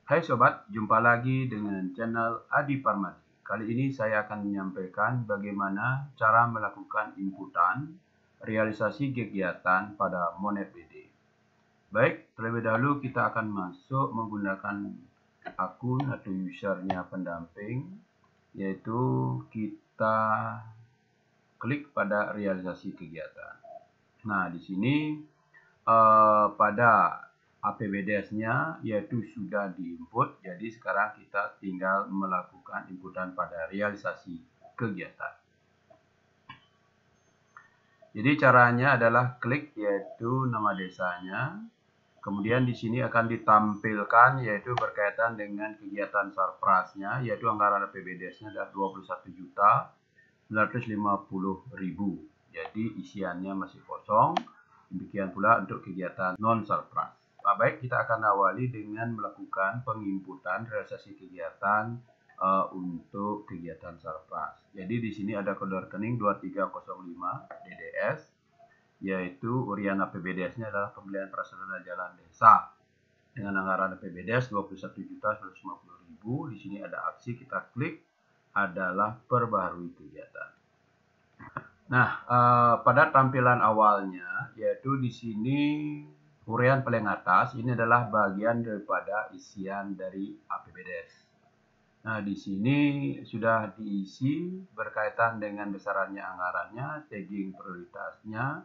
Hai sobat, jumpa lagi dengan channel Adi Parmadi. Kali ini saya akan menyampaikan bagaimana cara melakukan inputan realisasi kegiatan pada Monet BD. Baik, terlebih dahulu kita akan masuk menggunakan akun atau usernya pendamping, yaitu kita klik pada realisasi kegiatan. Nah, di sini pada APBDS-nya yaitu sudah diinput, jadi sekarang kita tinggal melakukan inputan pada realisasi kegiatan. Jadi caranya adalah klik yaitu nama desanya, kemudian di sini akan ditampilkan yaitu berkaitan dengan kegiatan sarprasnya, yaitu anggaran APBDS-nya adalah 21.950.000. Jadi isiannya masih kosong. Demikian pula untuk kegiatan non-sarpras. Baik, kita akan awali dengan melakukan penginputan realisasi kegiatan untuk kegiatan sarpras. Jadi di sini ada kode rekening 2305 DDS, yaitu urian APBDS-nya adalah pembelian prasarana jalan desa dengan anggaran APBDS 21.150.000. Di sini ada aksi, kita klik adalah perbaharui kegiatan. Nah, pada tampilan awalnya, yaitu di sini urian paling atas, ini adalah bagian daripada isian dari APBDS. Nah, di sini sudah diisi berkaitan dengan besarannya anggarannya, tagging prioritasnya,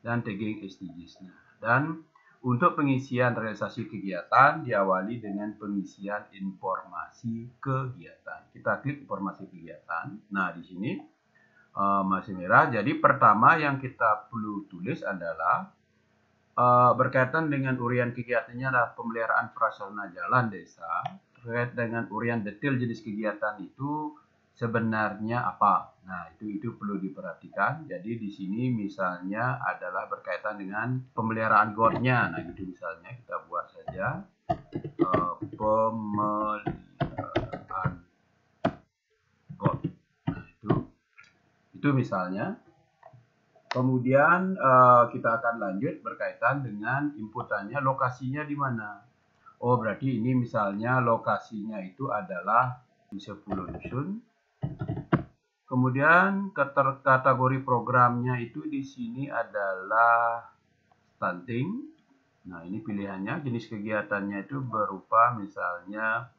dan tagging SDGs-nya. Dan untuk pengisian realisasi kegiatan diawali dengan pengisian informasi kegiatan. Kita klik informasi kegiatan. Nah, di sini masih merah. Jadi pertama yang kita perlu tulis adalah berkaitan dengan urian kegiatannya adalah pemeliharaan prasarana jalan desa. Terkait dengan urian detail jenis kegiatan itu sebenarnya apa? Nah, itu perlu diperhatikan. Jadi di sini misalnya adalah berkaitan dengan pemeliharaan GOT-nya. Nah, gitu misalnya kita buat saja pemeliharaan GOT. Nah, itu misalnya. Kemudian kita akan lanjut berkaitan dengan inputannya, lokasinya di mana. Oh, berarti ini misalnya lokasinya itu adalah di 10 dusun. Kemudian kategori programnya itu di sini adalah stunting. Nah, ini pilihannya. Jenis kegiatannya itu berupa misalnya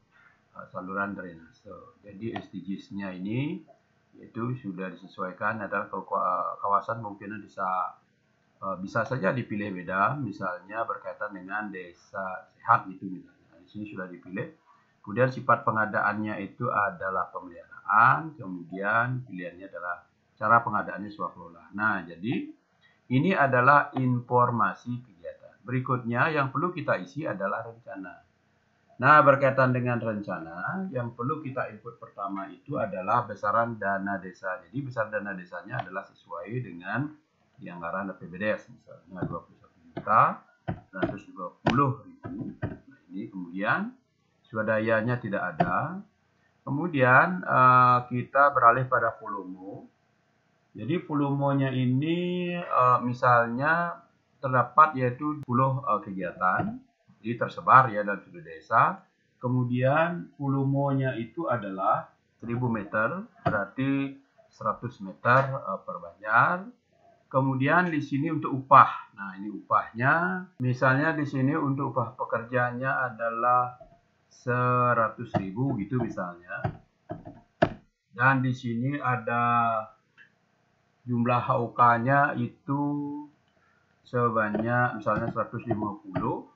saluran drainase. Jadi SDGs-nya ini itu sudah disesuaikan, adalah kawasan mungkin bisa saja dipilih beda, misalnya berkaitan dengan desa sehat itu misalnya. Nah, di sini sudah dipilih. Kemudian sifat pengadaannya itu adalah pemeliharaan, kemudian pilihannya adalah cara pengadaannya swakelola. Nah, jadi ini adalah informasi kegiatan. Berikutnya yang perlu kita isi adalah rencana. Nah, berkaitan dengan rencana, yang perlu kita input pertama itu adalah besaran dana desa. Jadi besar dana desanya adalah sesuai dengan di anggaran APBDS, misalnya 21.920.000. Nah, ini kemudian swadayanya tidak ada. Kemudian kita beralih pada volume. Jadi volumenya ini misalnya terdapat yaitu 10 kegiatan. Jadi tersebar ya dalam seluruh desa. Kemudian volumenya itu adalah 1000 meter, berarti 100 meter per banjar. Kemudian di sini untuk upah. Nah, ini upahnya. Misalnya di sini untuk upah pekerjanya adalah 100.000 gitu misalnya. Dan di sini ada jumlah HOK-nya itu sebanyak misalnya 150.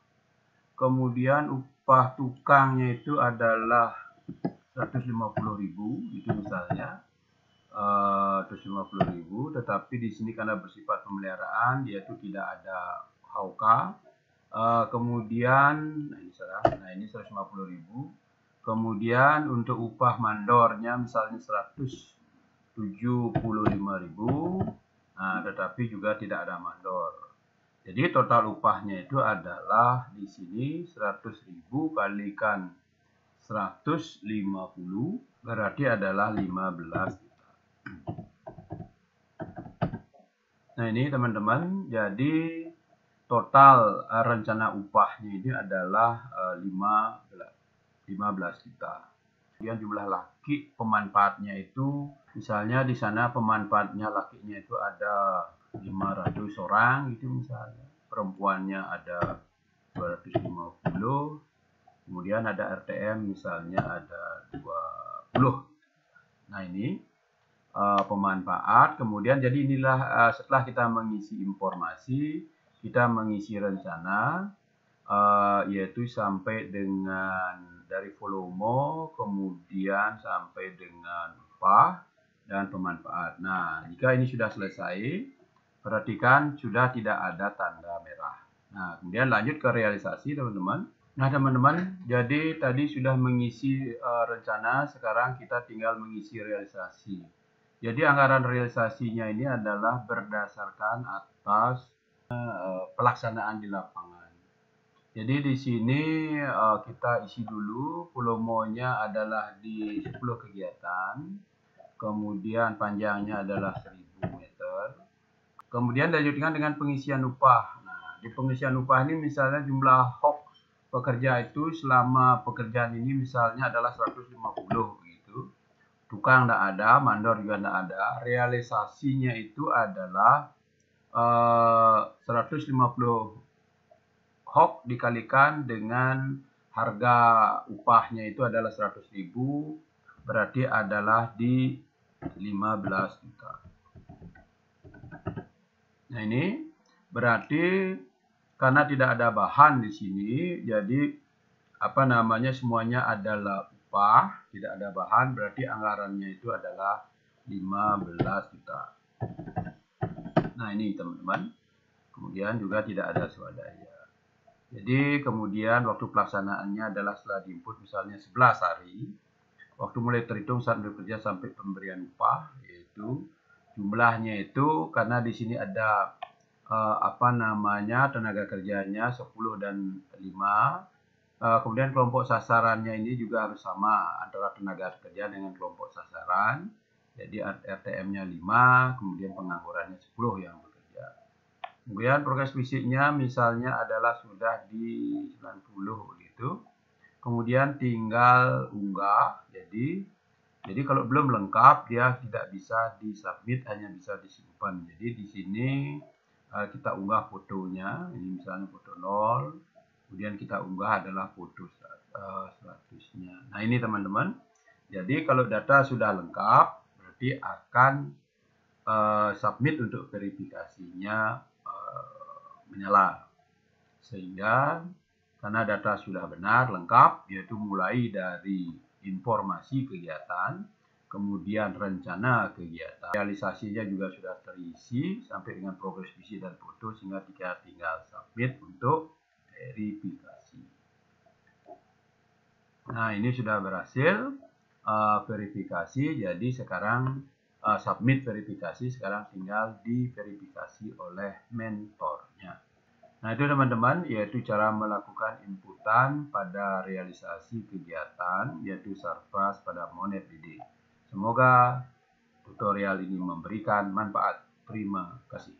Kemudian upah tukangnya itu adalah 150.000 itu misalnya. 150.000, tetapi di sini karena bersifat pemeliharaan yaitu tidak ada HOK. Kemudian ini 150.000. Kemudian untuk upah mandornya misalnya 175.000. Nah, tetapi juga tidak ada mandor. Jadi total upahnya itu adalah di sini 100.000 kalikan 150 berarti adalah 15. Nah, ini teman-teman, jadi total rencana upahnya ini adalah 15. 15 juta. Kemudian jumlah laki pemanfaatnya itu, misalnya di sana pemanfaatnya lakinya itu ada 500 orang itu misalnya, perempuannya ada 250, kemudian ada RTM misalnya ada 20. Nah ini pemanfaat. Kemudian jadi inilah setelah kita mengisi informasi, kita mengisi rencana, yaitu sampai dengan dari volume, kemudian sampai dengan upah dan pemanfaat. Nah, jika ini sudah selesai, perhatikan sudah tidak ada tanda merah. Nah, kemudian lanjut ke realisasi, teman-teman. Nah, teman-teman, jadi tadi sudah mengisi rencana, sekarang kita tinggal mengisi realisasi. Jadi anggaran realisasinya ini adalah berdasarkan atas pelaksanaan di lapangan. Jadi di sini kita isi dulu, volumenya adalah di 10 kegiatan, kemudian panjangnya adalah 1000 meter. Kemudian dilanjutkan dengan pengisian upah. Nah, di pengisian upah ini misalnya jumlah hok pekerja itu selama pekerjaan ini misalnya adalah 150 gitu. Tukang tidak ada, mandor juga tidak ada. Realisasinya itu adalah 150 hok dikalikan dengan harga upahnya itu adalah 100.000, berarti adalah di 15 juta. Nah ini berarti karena tidak ada bahan di sini, jadi semuanya adalah upah, tidak ada bahan, berarti anggarannya itu adalah 15 juta. Nah ini teman-teman, kemudian juga tidak ada swadaya. Jadi kemudian waktu pelaksanaannya adalah setelah diinput misalnya 11 hari, waktu mulai terhitung saat bekerja sampai pemberian upah, yaitu jumlahnya itu karena di sini ada tenaga kerjanya 10 dan 5. Kemudian kelompok sasarannya ini juga harus sama antara tenaga kerja dengan kelompok sasaran. Jadi RTM-nya 5, kemudian penganggurannya 10 yang bekerja. Kemudian progres fisiknya misalnya adalah sudah di 90 begitu. Kemudian tinggal unggah. Jadi kalau belum lengkap dia tidak bisa disubmit, hanya bisa disimpan. Jadi di sini kita unggah fotonya. Ini misalnya foto 0. Kemudian kita unggah adalah foto statusnya. Nah ini teman-teman. Jadi kalau data sudah lengkap, berarti akan submit untuk verifikasinya menyala. Sehingga karena data sudah benar, lengkap, yaitu mulai dari informasi kegiatan, kemudian rencana kegiatan, realisasinya juga sudah terisi sampai dengan progres visi dan foto, sehingga kita tinggal submit untuk verifikasi. Nah ini sudah berhasil verifikasi, jadi sekarang submit verifikasi, sekarang tinggal diverifikasi oleh mentornya. Nah itu teman-teman, yaitu cara melakukan inputan pada realisasi kegiatan, yaitu Sarpras pada MonetDD. Semoga tutorial ini memberikan manfaat. Terima kasih.